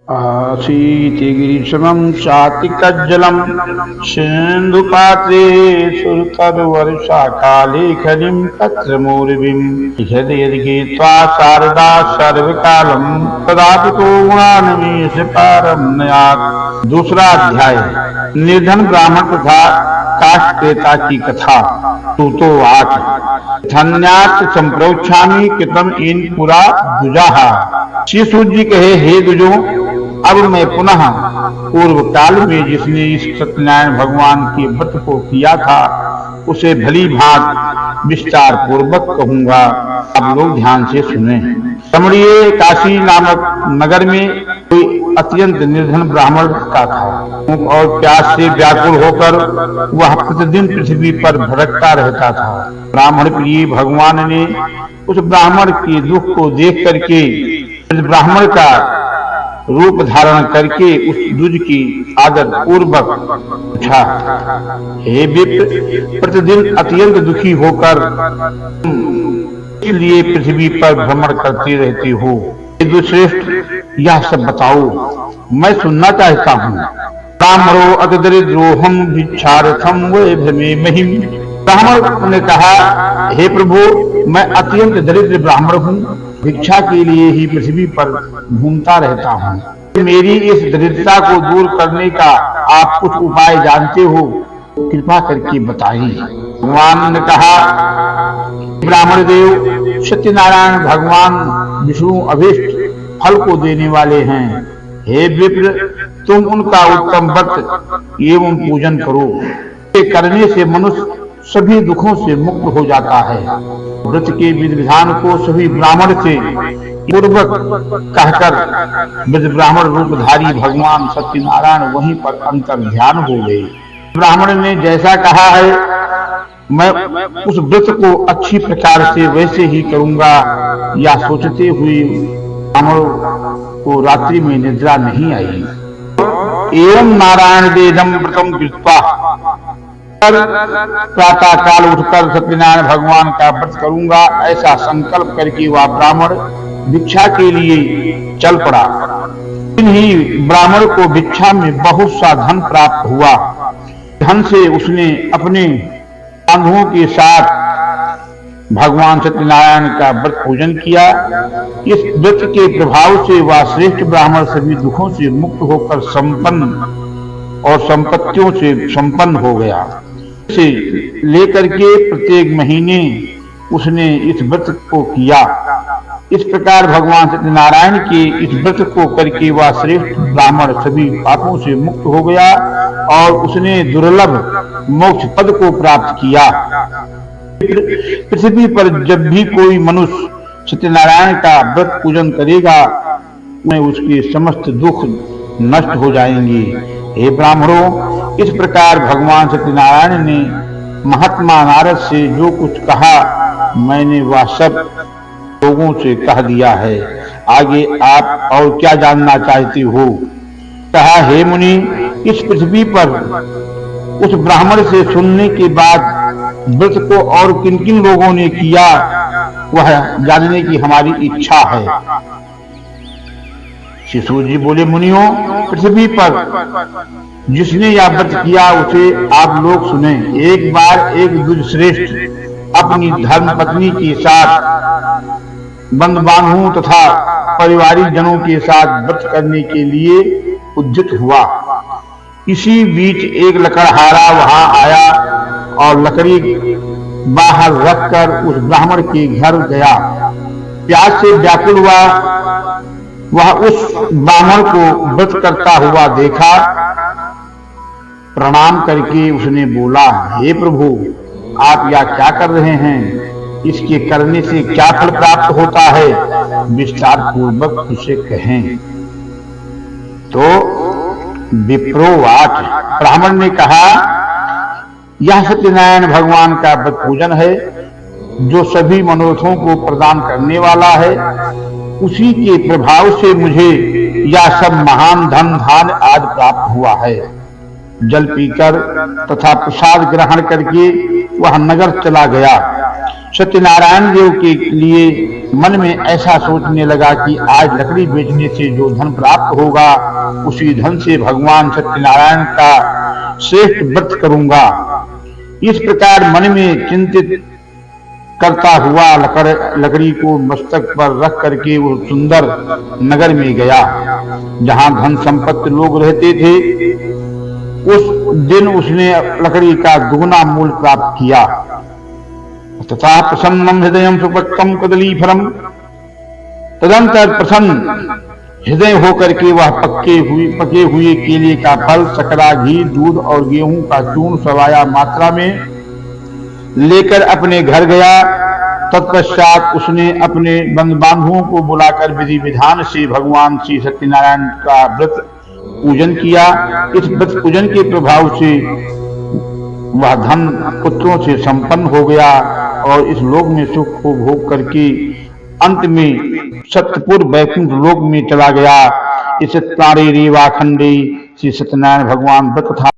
आसीत् गिरिशमं चातिकज्जलं सिन्धुपात्रे सुरतरुवर्षाकाले खनिं तत्रमूर्विं यद्गीत्वा शारदा सर्वकालं तदापि को गुणान्वेषकारं नयात्। दूसरा अध्याय निर्धन ब्राह्मण तथा काष्ठ क्रेता की कथा। सूतो 8 धन्यात् संप्रोक्षामि कृतम इन पुरा दुजाहा। श्री सूत जी कहे, हे दुजो, अब मैं पुनः पूर्व काल में जिसने इस सत्यनारायण भगवान के व्रत को किया था उसे भली भांत विस्तार पूर्वक कहूंगा। आप लोग ध्यान से सुने। रमणीय काशी नामक नगर में कोई अत्यंत निर्धन ब्राह्मण का था। भूख और प्यास से व्याकुल होकर वह प्रतिदिन पृथ्वी पर भटकता रहता था। ब्राह्मण प्रिय भगवान ने उस ब्राह्मण के दुख को देख करके ब्राह्मण का रूप धारण करके उस दुज की आदर पूर्वक पूछा, हे विप्र, प्रतिदिन अत्यंत दुखी होकर इसलिए पृथ्वी पर भ्रमण करती रहती हो। दुश्रेष्ठ, यह सब बताओ, मैं सुनना चाहता हूँ। ब्राह्मणो अतदरिद्रोहम भिक्षार्थम वे भ्रमे महिम। ब्राह्मण ने कहा, हे प्रभु, मैं अत्यंत दरिद्र ब्राह्मण हूँ, भिक्षा के लिए ही पृथ्वी पर घूमता रहता हूँ। मेरी इस दरिद्रता को दूर करने का आप कुछ उपाय जानते हो, कृपा करके बताइए। भगवान ने कहा, ब्राह्मण देव, सत्यनारायण भगवान विष्णु अभीष्ट फल को देने वाले हैं। हे विप्र, तुम उनका उत्तम व्रत एवं पूजन करो। ये करने से मनुष्य सभी दुखों से मुक्त हो जाता है। व्रत के विधि विधान को सभी ब्राह्मण से पूर्वक कहकर ब्रज ब्राह्मण रूपधारी भगवान सत्यनारायण वहीं पर अंतर ध्यान हो गए। ब्राह्मण ने जैसा कहा है, मैं उस व्रत को अच्छी प्रकार से वैसे ही करूंगा। या सोचते हुए ब्राह्मण को रात्रि में निद्रा नहीं आई। एवं नारायण देदम व्रतम कृत्वा, प्रातः काल उठकर सत्यनारायण भगवान का व्रत करूंगा, ऐसा संकल्प करके वह ब्राह्मण भिक्षा के लिए चल पड़ा। ही ब्राह्मण को भिक्षा में बहुत सा धन प्राप्त हुआ। धन से उसने अपने बंधुओं के साथ भगवान सत्यनारायण का व्रत पूजन किया। इस व्रत के प्रभाव से वह श्रेष्ठ ब्राह्मण सभी दुखों से मुक्त होकर संपन्न और संपत्तियों से संपन्न हो गया। से लेकर के प्रत्येक महीने उसने इस व्रत को किया। इस प्रकार भगवान सत्यनारायण के इस व्रत को करके वह श्रेष्ठ ब्राह्मण सभी पापों से मुक्त हो गया और उसने दुर्लभ मोक्ष पद को प्राप्त किया। पृथ्वी पर जब भी कोई मनुष्य सत्यनारायण का व्रत पूजन करेगा, में उसके समस्त दुख नष्ट हो जाएंगे। हे ब्राह्मणों, इस प्रकार भगवान सत्यनारायण ने महात्मा नारद से जो कुछ कहा, मैंने वह सब लोगों से कह दिया है। आगे आप और क्या जानना चाहते हो? कहा, हे मुनि, इस पृथ्वी पर उस ब्राह्मण से सुनने के बाद व्रत को और किन किन लोगों ने किया, वह जानने की हमारी इच्छा है। शिशु जी बोले, मुनियों, पृथ्वी पर जिसने यह व्रत किया उसे आप लोग सुने। एक बार एक दुज श्रेष्ठ अपनी धर्म पत्नी के साथ बंद बांधुओं तथा पारिवारिक जनों के साथ व्रत करने के लिए उद्यत हुआ। इसी बीच एक लकड़हारा वहां आया और लकड़ी बाहर रखकर उस ब्राह्मण के घर गया। प्यास से व्याकुल हुआ वह उस ब्राह्मण को व्रत करता हुआ देखा। प्रणाम करके उसने बोला, हे प्रभु, आप यह क्या कर रहे हैं? इसके करने से क्या फल प्राप्त होता है? विस्तार पूर्वक उसे कहें। तो विप्रोवाच, ब्राह्मण ने कहा, यह सत्यनारायण भगवान का व्रत पूजन है जो सभी मनोरथों को प्रदान करने वाला है। उसी के प्रभाव से मुझे यह सब महान धन धान आदि प्राप्त हुआ है। जल पीकर तथा प्रसाद ग्रहण करके वह नगर चला गया। सत्यनारायण देव के लिए मन में ऐसा सोचने लगा कि आज लकड़ी बेचने से जो धन प्राप्त होगा उसी धन से भगवान सत्यनारायण का श्रेष्ठ व्रत करूंगा। इस प्रकार मन में चिंतित करता हुआ लकड़ी को मस्तक पर रख करके वो सुंदर नगर में गया जहां धन संपत्ति लोग रहते थे। उस दिन उसने लकड़ी का दुगना मूल्य प्राप्त किया। तथा प्रसन्नम हृदयम सुपक्कम कदली फलम, तदंतर प्रसन्न हृदय होकर के वह पके हुए केले का फल, सकरा, घी, दूध और गेहूं का चूर्ण सवाया मात्रा में लेकर अपने घर गया। तत्पश्चात उसने अपने बंधु बांधवों को बुलाकर विधि विधान से भगवान श्री सत्यनारायण का व्रत पूजन किया। इस व्रत पूजन के प्रभाव से वह धन पुत्रों से संपन्न हो गया और इस लोक में सुख को भोग करके अंत में सत्यपुर वैकुंठ लोक में चला गया। इस तारे रेवाखंडे श्री सत्यनारायण भगवान व्रत था।